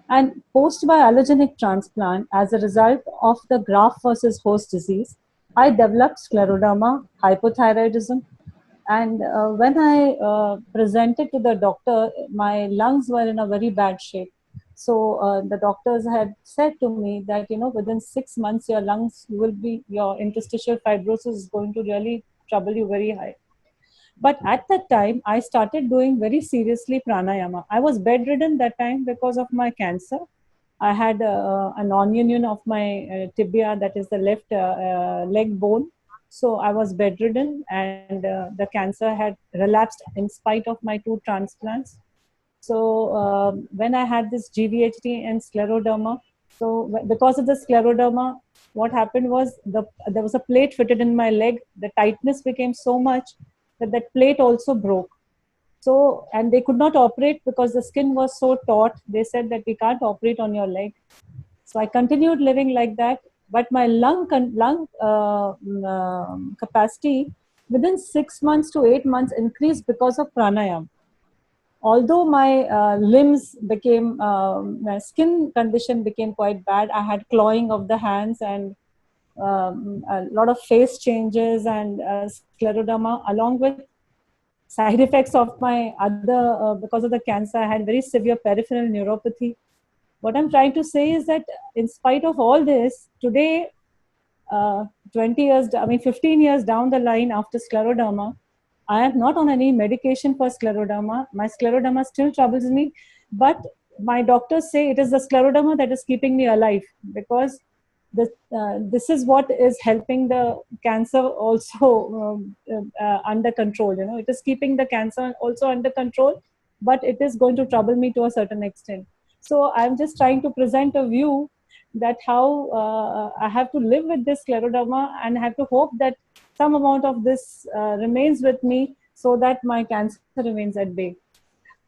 And post by allogenic transplant, as a result of the graft versus host disease, I developed scleroderma, hypothyroidism, and when I presented to the doctor, my lungs were in a very bad shape. So the doctors had said to me that, you know, within 6 months, your lungs will be, your interstitial fibrosis is going to really trouble you very high. But at that time, I started doing very seriously pranayama. I was bedridden that time because of my cancer. I had a non-union of my tibia, that is the left leg bone. So I was bedridden, and the cancer had relapsed in spite of my 2 transplants. So when I had this GVHD and scleroderma, so because of the scleroderma, what happened was there was a plate fitted in my leg. The tightness became so much that that plate also broke. So, and they could not operate because the skin was so taut. They said that we can't operate on your leg. So I continued living like that. But my lung capacity within 6 months to 8 months increased because of pranayama. Although my limbs became, my skin condition became quite bad. I had clawing of the hands and a lot of face changes and scleroderma, along with side effects of my other, because of the cancer, I had very severe peripheral neuropathy. What I'm trying to say is that in spite of all this, today, 20 years, 15 years down the line after scleroderma, I am not on any medication for scleroderma. My scleroderma still troubles me, but my doctors say it is the scleroderma that is keeping me alive, because this is what is helping the cancer also under control. You know, it is keeping the cancer also under control, but it is going to trouble me to a certain extent. So I'm just trying to present a view that how I have to live with this scleroderma, and have to hope that some amount of this remains with me so that my cancer remains at bay.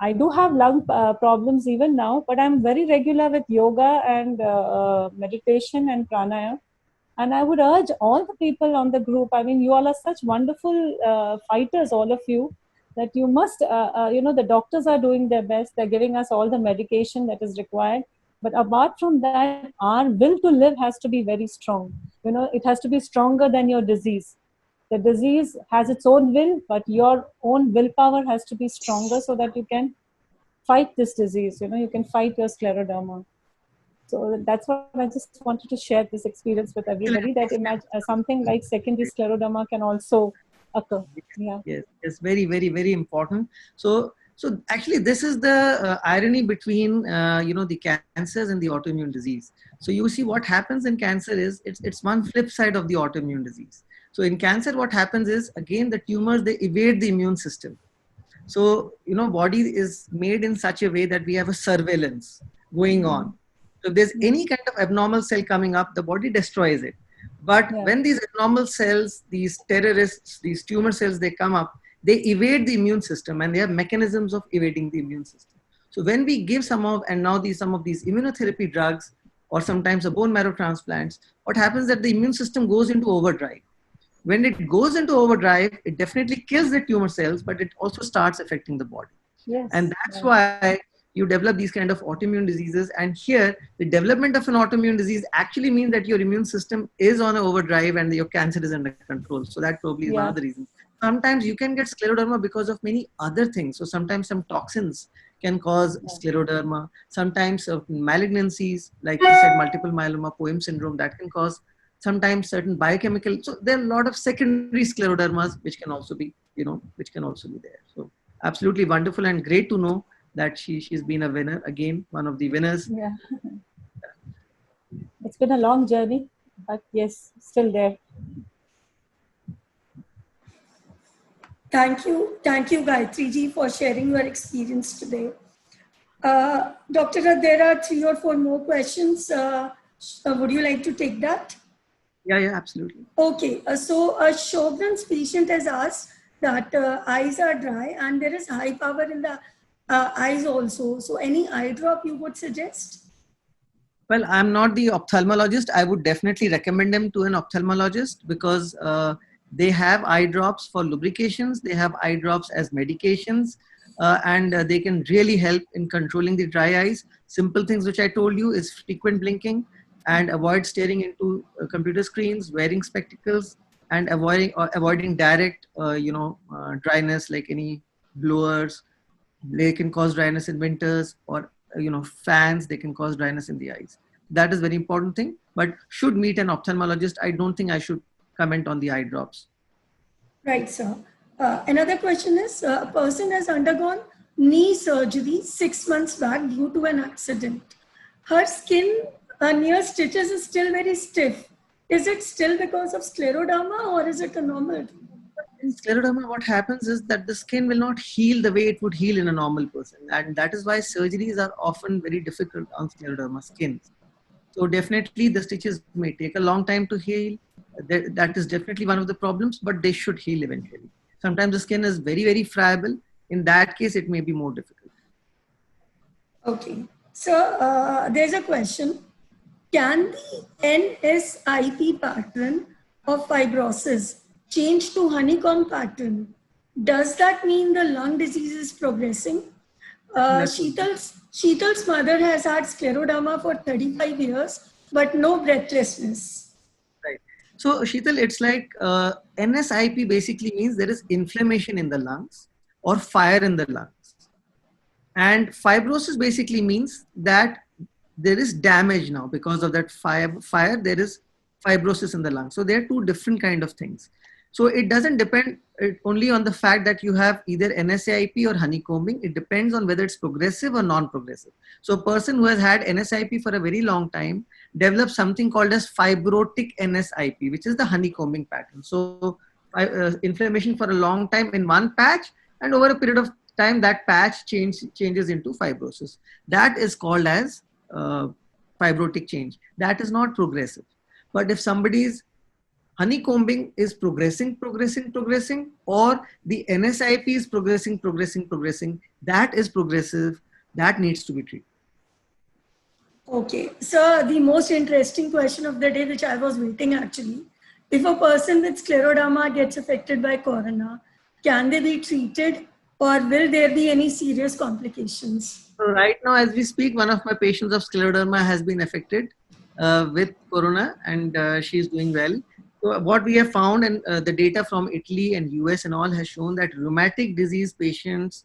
I do have lung problems even now, but I'm very regular with yoga and meditation and pranayama. And I would urge all the people on the group, I mean, you all are such wonderful fighters, all of you, that you must, you know, the doctors are doing their best. They're giving us all the medication that is required. But apart from that, our will to live has to be very strong. You know, it has to be stronger than your disease. The disease has its own will, but your own willpower has to be stronger so that you can fight this disease. You know, you can fight your scleroderma. So that's what I just wanted to share this experience with everybody, that imagine something like secondary scleroderma can also occur. Yeah.
Yes, very, very, very important. So actually, this is the irony between you know, the cancers and the autoimmune disease. So you see, what happens in cancer is it's one flip side of the autoimmune disease. So in cancer, what happens is, again, the tumors, they evade the immune system. So, you know, body is made in such a way that we have a surveillance going on. So if there's any kind of abnormal cell coming up, the body destroys it. But when these abnormal cells, these terrorists, these tumor cells, they come up, they evade the immune system, and they have mechanisms of evading the immune system. So when we give some of these immunotherapy drugs, or sometimes a bone marrow transplants, what happens is that the immune system goes into overdrive. When it goes into overdrive, it definitely kills the tumor cells, but it also starts affecting the body.
Yes.
And that's why you develop these kind of autoimmune diseases. And here, the development of an autoimmune disease actually means that your immune system is on an overdrive and your cancer is under control. So that probably is one of the reasons. Sometimes you can get scleroderma because of many other things. So sometimes some toxins can cause scleroderma. Sometimes malignancies, like you said, multiple myeloma, POEM syndrome, that can cause. Sometimes certain biochemical. So there are a lot of secondary sclerodermas which can also be, you know, which can also be there. So absolutely wonderful and great to know that she's been a winner, again, one of the winners.
Yeah. It's been a long journey, but yes, still there.
Thank you, Gayatri ji, for sharing your experience today. Dr. Rath, there are 3 or 4 more questions. Would you like to take that?
Yeah, absolutely.
Okay, so a Sjogren's patient has asked that eyes are dry and there is high power in the eyes also. So any eye drop you would suggest?
Well, I'm not the ophthalmologist. I would definitely recommend them to an ophthalmologist because they have eye drops for lubrications. They have eye drops as medications, and they can really help in controlling the dry eyes. Simple things which I told you is frequent blinking and avoid staring into computer screens, wearing spectacles, and avoiding direct, dryness like any blowers. They can cause dryness in winters, or fans. They can cause dryness in the eyes. That is very important thing. But should meet an ophthalmologist. I don't think I should comment on the eye drops.
Right, sir. Another question is, a person has undergone knee surgery 6 months back due to an accident. Her skin near stitches is still very stiff. Is it still because of scleroderma or is it a normal?
In scleroderma, what happens is that the skin will not heal the way it would heal in a normal person. And that is why surgeries are often very difficult on scleroderma skin. So definitely the stitches may take a long time to heal. That is definitely one of the problems, but they should heal eventually. Sometimes the skin is very, very friable. In that case, it may be more difficult.
Okay. So there's a question. Can the NSIP pattern of fibrosis change to honeycomb pattern? Does that mean the lung disease is progressing? Sheetal's mother has had scleroderma for 35 years, but no breathlessness.
Right. So Sheetal, it's like NSIP basically means there is inflammation in the lungs or fire in the lungs. And fibrosis basically means that there is damage now because of that fire, there is fibrosis in the lungs. So there are 2 different kind of things. So it doesn't depend only on the fact that you have either NSIP or honeycombing. It depends on whether it's progressive or non-progressive. So a person who has had NSIP for a very long time develops something called as fibrotic NSIP, which is the honeycombing pattern. So inflammation for a long time in one patch, and over a period of time that patch changes into fibrosis. That is called as fibrotic change. That is not progressive. But if somebody's honeycombing is progressing, or the NSIP is progressing, that is progressive, that needs to be treated.
Okay, so the most interesting question of the day, which I was waiting actually, if a person with scleroderma gets affected by corona, can they be treated or will there be any serious complications?
So right now, as we speak, one of my patients of scleroderma has been affected with corona, and she is doing well. So what we have found, and the data from Italy and US and all has shown that rheumatic disease patients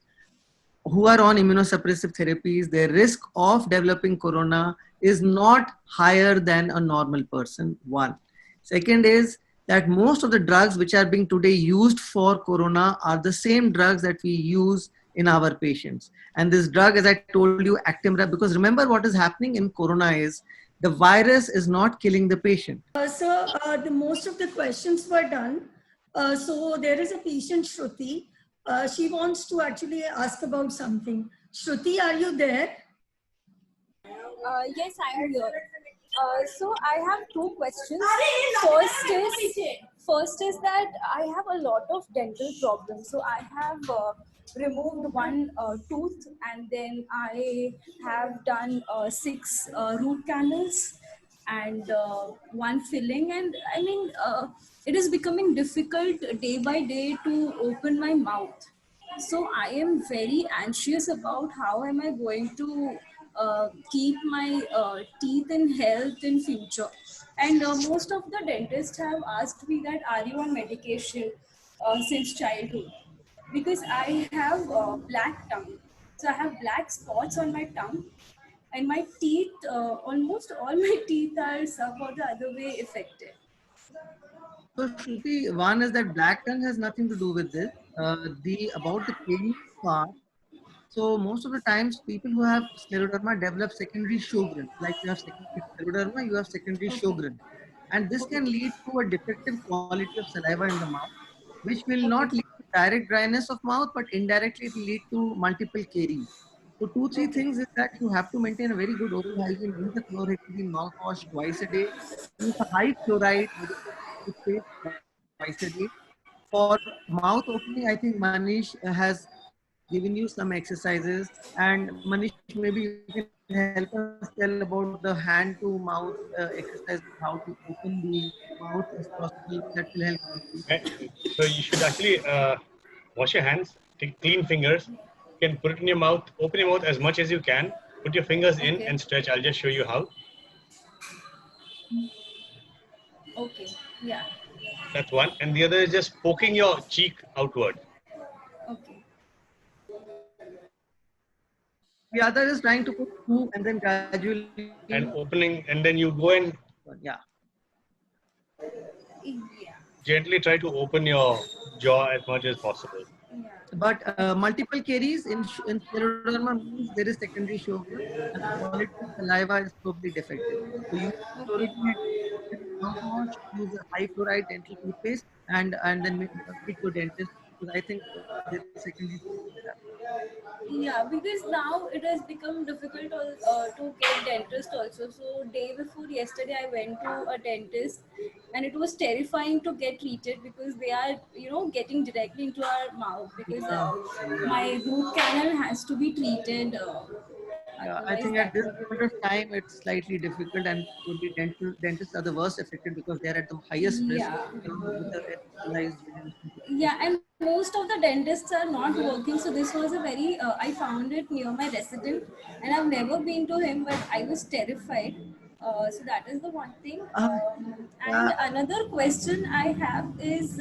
who are on immunosuppressive therapies, their risk of developing corona is not higher than a normal person, 1. Second is that most of the drugs which are being today used for corona are the same drugs that we use in our patients. And this drug, as I told you, Actemra, because remember what is happening in corona is the virus is not killing the patient.
The most of the questions were done. So there is a patient, Shruti. She wants to actually ask about something. Shruti, are you there?
Yes, I am here. So I have 2 questions. First is that I have a lot of dental problems. So I have removed 1 tooth, and then I have done 6 root canals and 1 filling. And I mean, it is becoming difficult day by day to open my mouth. So I am very anxious about how am I going to keep my teeth in health in future. And most of the dentists have asked me that, are you on medication since childhood? Because I have black tongue. So I have black spots on my tongue, and my teeth, almost all my teeth are some or the other way affected.
So Shruti, one is that black tongue has nothing to do with this. About the pain part, so most of the times people who have scleroderma develop secondary Sjogren. Like you have secondary scleroderma, you have secondary Sjogren. And this can lead to a defective quality of saliva in the mouth, which will not lead to direct dryness of mouth, but indirectly it will lead to multiple caries. So 2, 3 things is that you have to maintain a very good oral hygiene, use a chlorhexidine mouthwash twice a day, use a high fluoride toothpaste twice a day. For mouth opening, I think Manish has given you some exercises, and Manish, maybe you can help us tell about the hand to mouth exercise, how to open the mouth as possible. That will help you.
Okay. So you should actually wash your hands, take clean fingers. You can put it in your mouth, open your mouth as much as you can. Put your fingers in
Okay.
and stretch. I'll just show you how.
Okay. Yeah.
That's one. And the other is just poking your cheek outward.
Okay.
The other is trying to put two and then gradually.
And opening, and then you go and
Yeah.
Yeah.
gently try to open your jaw as much as possible.
Yeah.
But multiple caries in scleroderma means there is secondary sugar and the quality of saliva is probably defective. So use mouthwash, use a high fluoride dental toothpaste, and then speak to dentist, because I think there is secondary sugar.
Yeah, because now it has become difficult to get dentist also. So day before yesterday, I went to a dentist, and it was terrifying to get treated because they are, getting directly into our mouth because my root canal has to be treated.
Yeah, I think at this point of time it's slightly difficult, and would be dentists are the worst affected because they are at the highest risk.
Yeah.
With the specialized
Yeah, and most of the dentists are not working. So this was a very, I found it near my resident, and I've never been to him, but I was terrified. So that is the one thing. And another question I have is,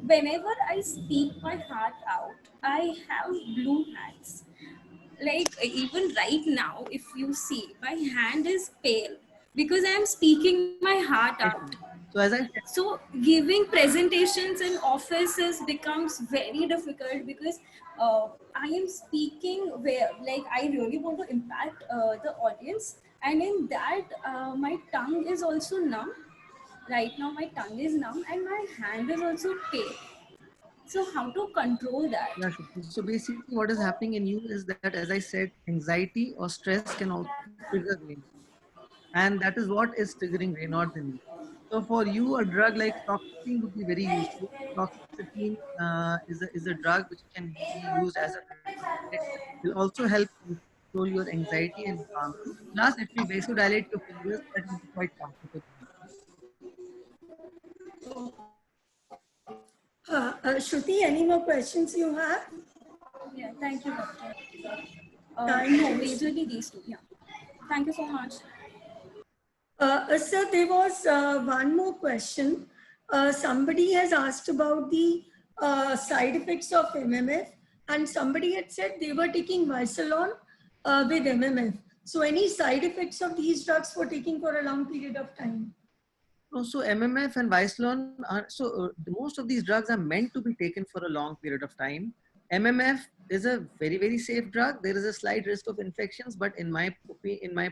whenever I speak my heart out, I have blue hands. Like even right now, if you see, my hand is pale because I am speaking my heart out.
So as I said,
So giving presentations in offices becomes very difficult because I am speaking where, like, I really want to impact the audience, and in that my tongue is also numb. Right now my tongue is numb and my hand is also pale. So how to control that?
yeah, so basically what is happening in you is that, as I said, anxiety or stress can also trigger Raynaud's. And that is what is triggering Raynaud's in you. So for you, a drug like fluoxetine would be very useful. Fluoxetine is a drug which can be used as a it will also help control your anxiety and calm you. Plus, it will vasodilate your fingers. That will be quite comfortable.
Shruti, any more questions you have?
Yeah, thank you, doctor.
Thank
No,
you.
majorly these two. Yeah. Thank you so much.
Sir, there was one more question. Somebody has asked about the side effects of MMF, and somebody had said they were taking Visalon with MMF. So any side effects of these drugs for taking for a long period of time?
No, so MMF and Visalon are most of these drugs are meant to be taken for a long period of time. MMF is a very, very safe drug. There is a slight risk of infections, but in my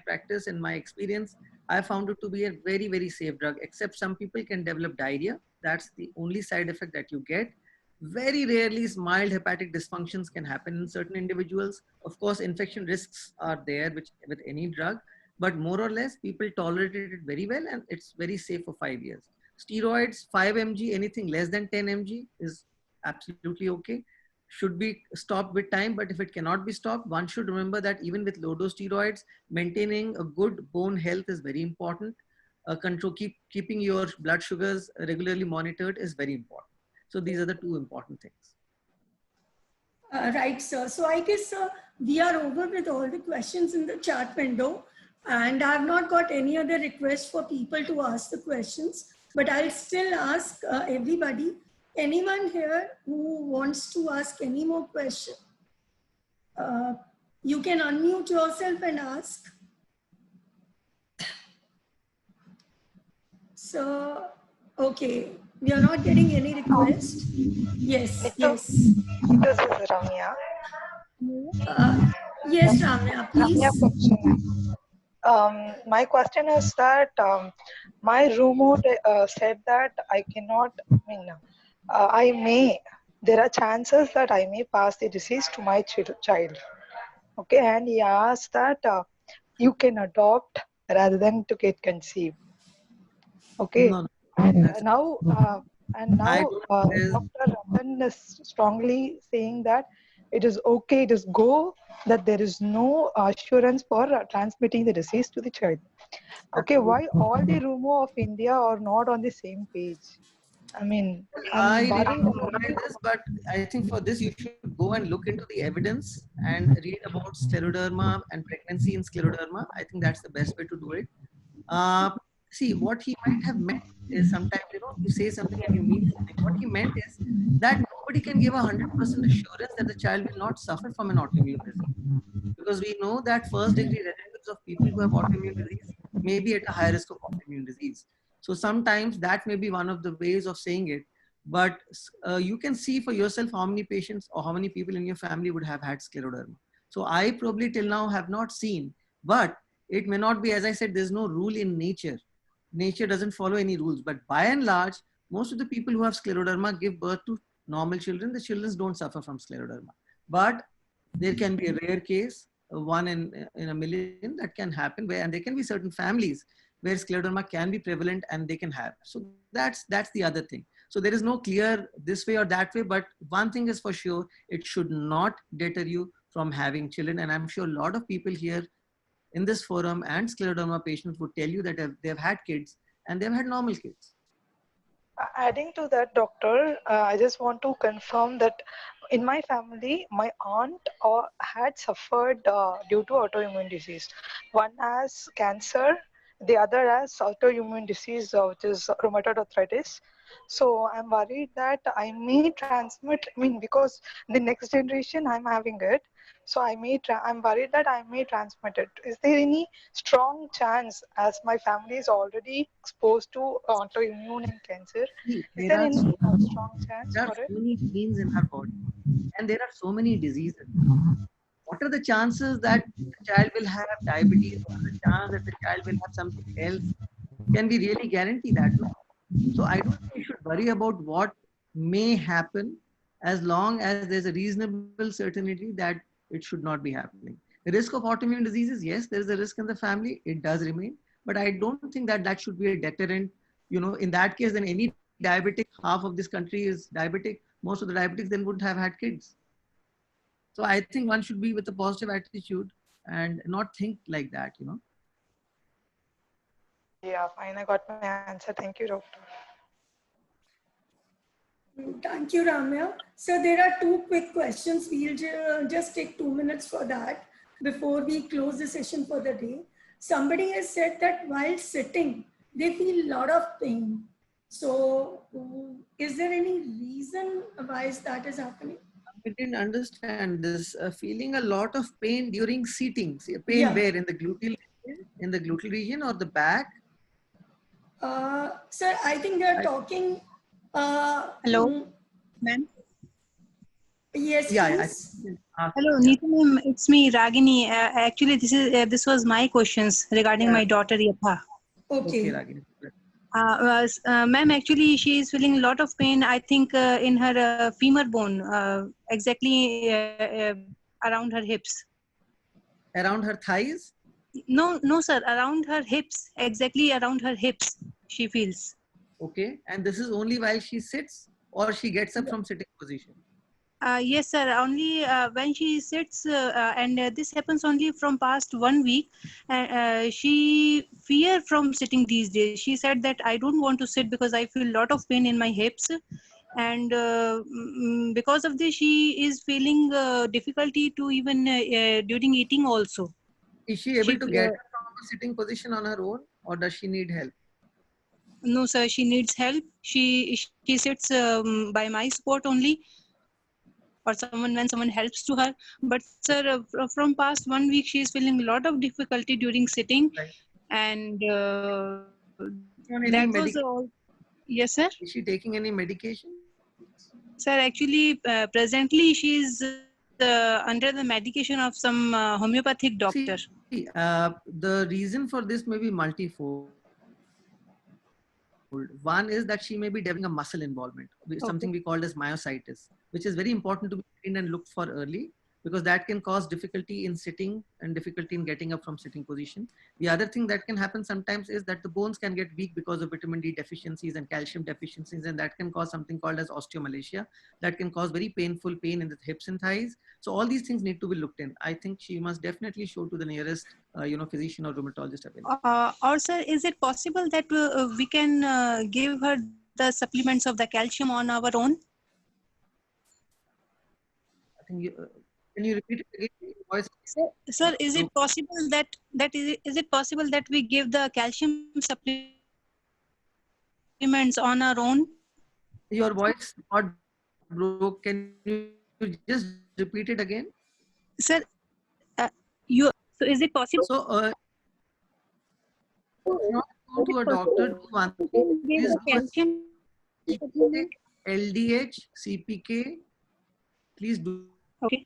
practice, in my experience, I found it to be a very, very safe drug. Except some people can develop diarrhea. That's the only side effect that you get. Very rarely, mild hepatic dysfunctions can happen in certain individuals. Of course, infection risks are there with any drug, but more or less people tolerated it very well, and it's very safe for 5 years. Steroids, 5 mg, anything less than 10 mg is absolutely okay. Should be stopped with time, but if it cannot be stopped, one should remember that even with low dose steroids, maintaining a good bone health is very important. Keeping your blood sugars regularly monitored is very important. So these are the two important things.
Right, sir. So I guess we are over with all the questions in the chat window, and I have not got any other request for people to ask the questions, but I'll still ask everybody. Anyone here who wants to ask any more question, you can unmute yourself and ask. So, okay, we are not getting any request. Yes, yes.
This is Ramya.
Yes, Ramya, please.
Ramya question. My question is that my roommate said that I cannot, I may there are chances that I may pass the disease to my child. Okay, and he asked that you can adopt rather than to get conceived. Okay,
No, no,
and
that's
now
I don't. There's,
Dr. Ratan is strongly saying that it is okay, it is go, that there is no assurance for transmitting the disease to the child. Okay, why all the rumor of India are not on the same page? I mean,
I
I'm
really
worried
don't know
about
about
it.
this, but I think for this you should go and look into the evidence and read about scleroderma and pregnancy in scleroderma. I think that's the best way to do it. Uh, See, what he might have meant is sometimes, you say something and you mean something. What he meant is that nobody can give 100% assurance that the child will not suffer from an autoimmune disease. Because we know that first degree relatives of people who have autoimmune disease may be at a higher risk of autoimmune disease. So sometimes that may be one of the ways of saying it. But you can see for yourself how many patients or how many people in your family would have had scleroderma. So I probably till now have not seen, but it may not be, as I said, there's no rule in nature. Nature doesn't follow any rules. But by and large, most of the people who have scleroderma give birth to normal children. The children don't suffer from scleroderma. But there can be a rare case, one in a million that can happen, where, and there can be certain families where scleroderma can be prevalent and they can have. So that's the other thing. So there is no clear this way or that way, but one thing is for sure, it should not deter you from having children. And I'm sure a lot of people here in this forum and scleroderma patients would tell you that they've had kids and they've had normal kids.
Adding to that, doctor, I just want to confirm that in my family, my aunt had suffered due to autoimmune disease. One has cancer, the other has autoimmune disease, which is rheumatoid arthritis. So I'm worried that I may transmit. I mean, because the next generation I'm having it, so I'm worried that I may transmit it. Is there any strong chance, as my family is already exposed to autoimmune and cancer?
See,
Is there any strong chance
there are
for it?
so many genes in our body and there are so many diseases. What are the chances that the child will have diabetes? What are the chances that the child will have something else? Can we really guarantee that? No. So I don't think we should worry about what may happen as long as there's a reasonable certainty that it should not be happening. The risk of autoimmune diseases, yes, there is a risk in the family. It does remain. But I don't think that that should be a deterrent. In that case, then any diabetic, half of this country is diabetic. Most of the diabetics then wouldn't have had kids. So I think one should be with a positive attitude and not think like that.
Yeah, fine. I got my answer. Thank you, doctor.
Thank you, Ramya. So there are two quick questions. We'll just take 2 minutes for that before we close the session for the day. Somebody has said that while sitting, they feel a lot of pain. So is there any reason why that is happening?
I didn't understand this. Feeling a lot of pain during seating. See, pain where? In the gluteal region or the back?
Sir, I think they are talking.
Hello, ma'am.
Yes, please.
Hello, Neeta ma'am. It's me, Ragini. Actually, this was my questions regarding my daughter Yatha.
Okay.
Ragini.
Ma'am, actually, she is feeling a lot of pain. I think in her femur bone, exactly around her hips.
Around her thighs?
No, sir. Around her hips, exactly around her hips, she feels.
Okay, and this is only while she sits or she gets up from sitting position?
Yes, sir. Only when she sits, and this happens only from past 1 week. She fear from sitting these days. She said that I don't want to sit because I feel a lot of pain in my hips, and because of this, she is feeling difficulty to even during eating also.
Is she able to get up from a sitting position on her own, or does she need help?
No, sir. She needs help. She sits by my support only, or when someone helps to her. But sir, from past 1 week, she is feeling a lot of difficulty during sitting, and that was all. Yes, sir.
Is she taking any medication?
Sir, actually, presently she is under the medication of some homeopathic doctor.
See, the reason for this may be multifold. One is that she may be developing a muscle involvement, something we call as myositis. which is very important to be screened and looked for early, because that can cause difficulty in sitting and difficulty in getting up from sitting position. The other thing that can happen sometimes is that the bones can get weak because of vitamin D deficiencies and calcium deficiencies, and that can cause something called as osteomalacia. That can cause very painful pain in the hips and thighs. So all these things need to be looked in. I think she must definitely show to the nearest physician or rheumatologist available.
Or sir, is it possible that we can give her the supplements of the calcium on our own?
I think can you repeat it again? Voice.
Sir, is it possible is it possible that we give the calcium supplements on our own?
Your voice got broke. Can you just repeat it again?
Sir, so is it possible?
So go to a doctor. Do one thing is CPK, LDH, CPK. Please do.
Okay.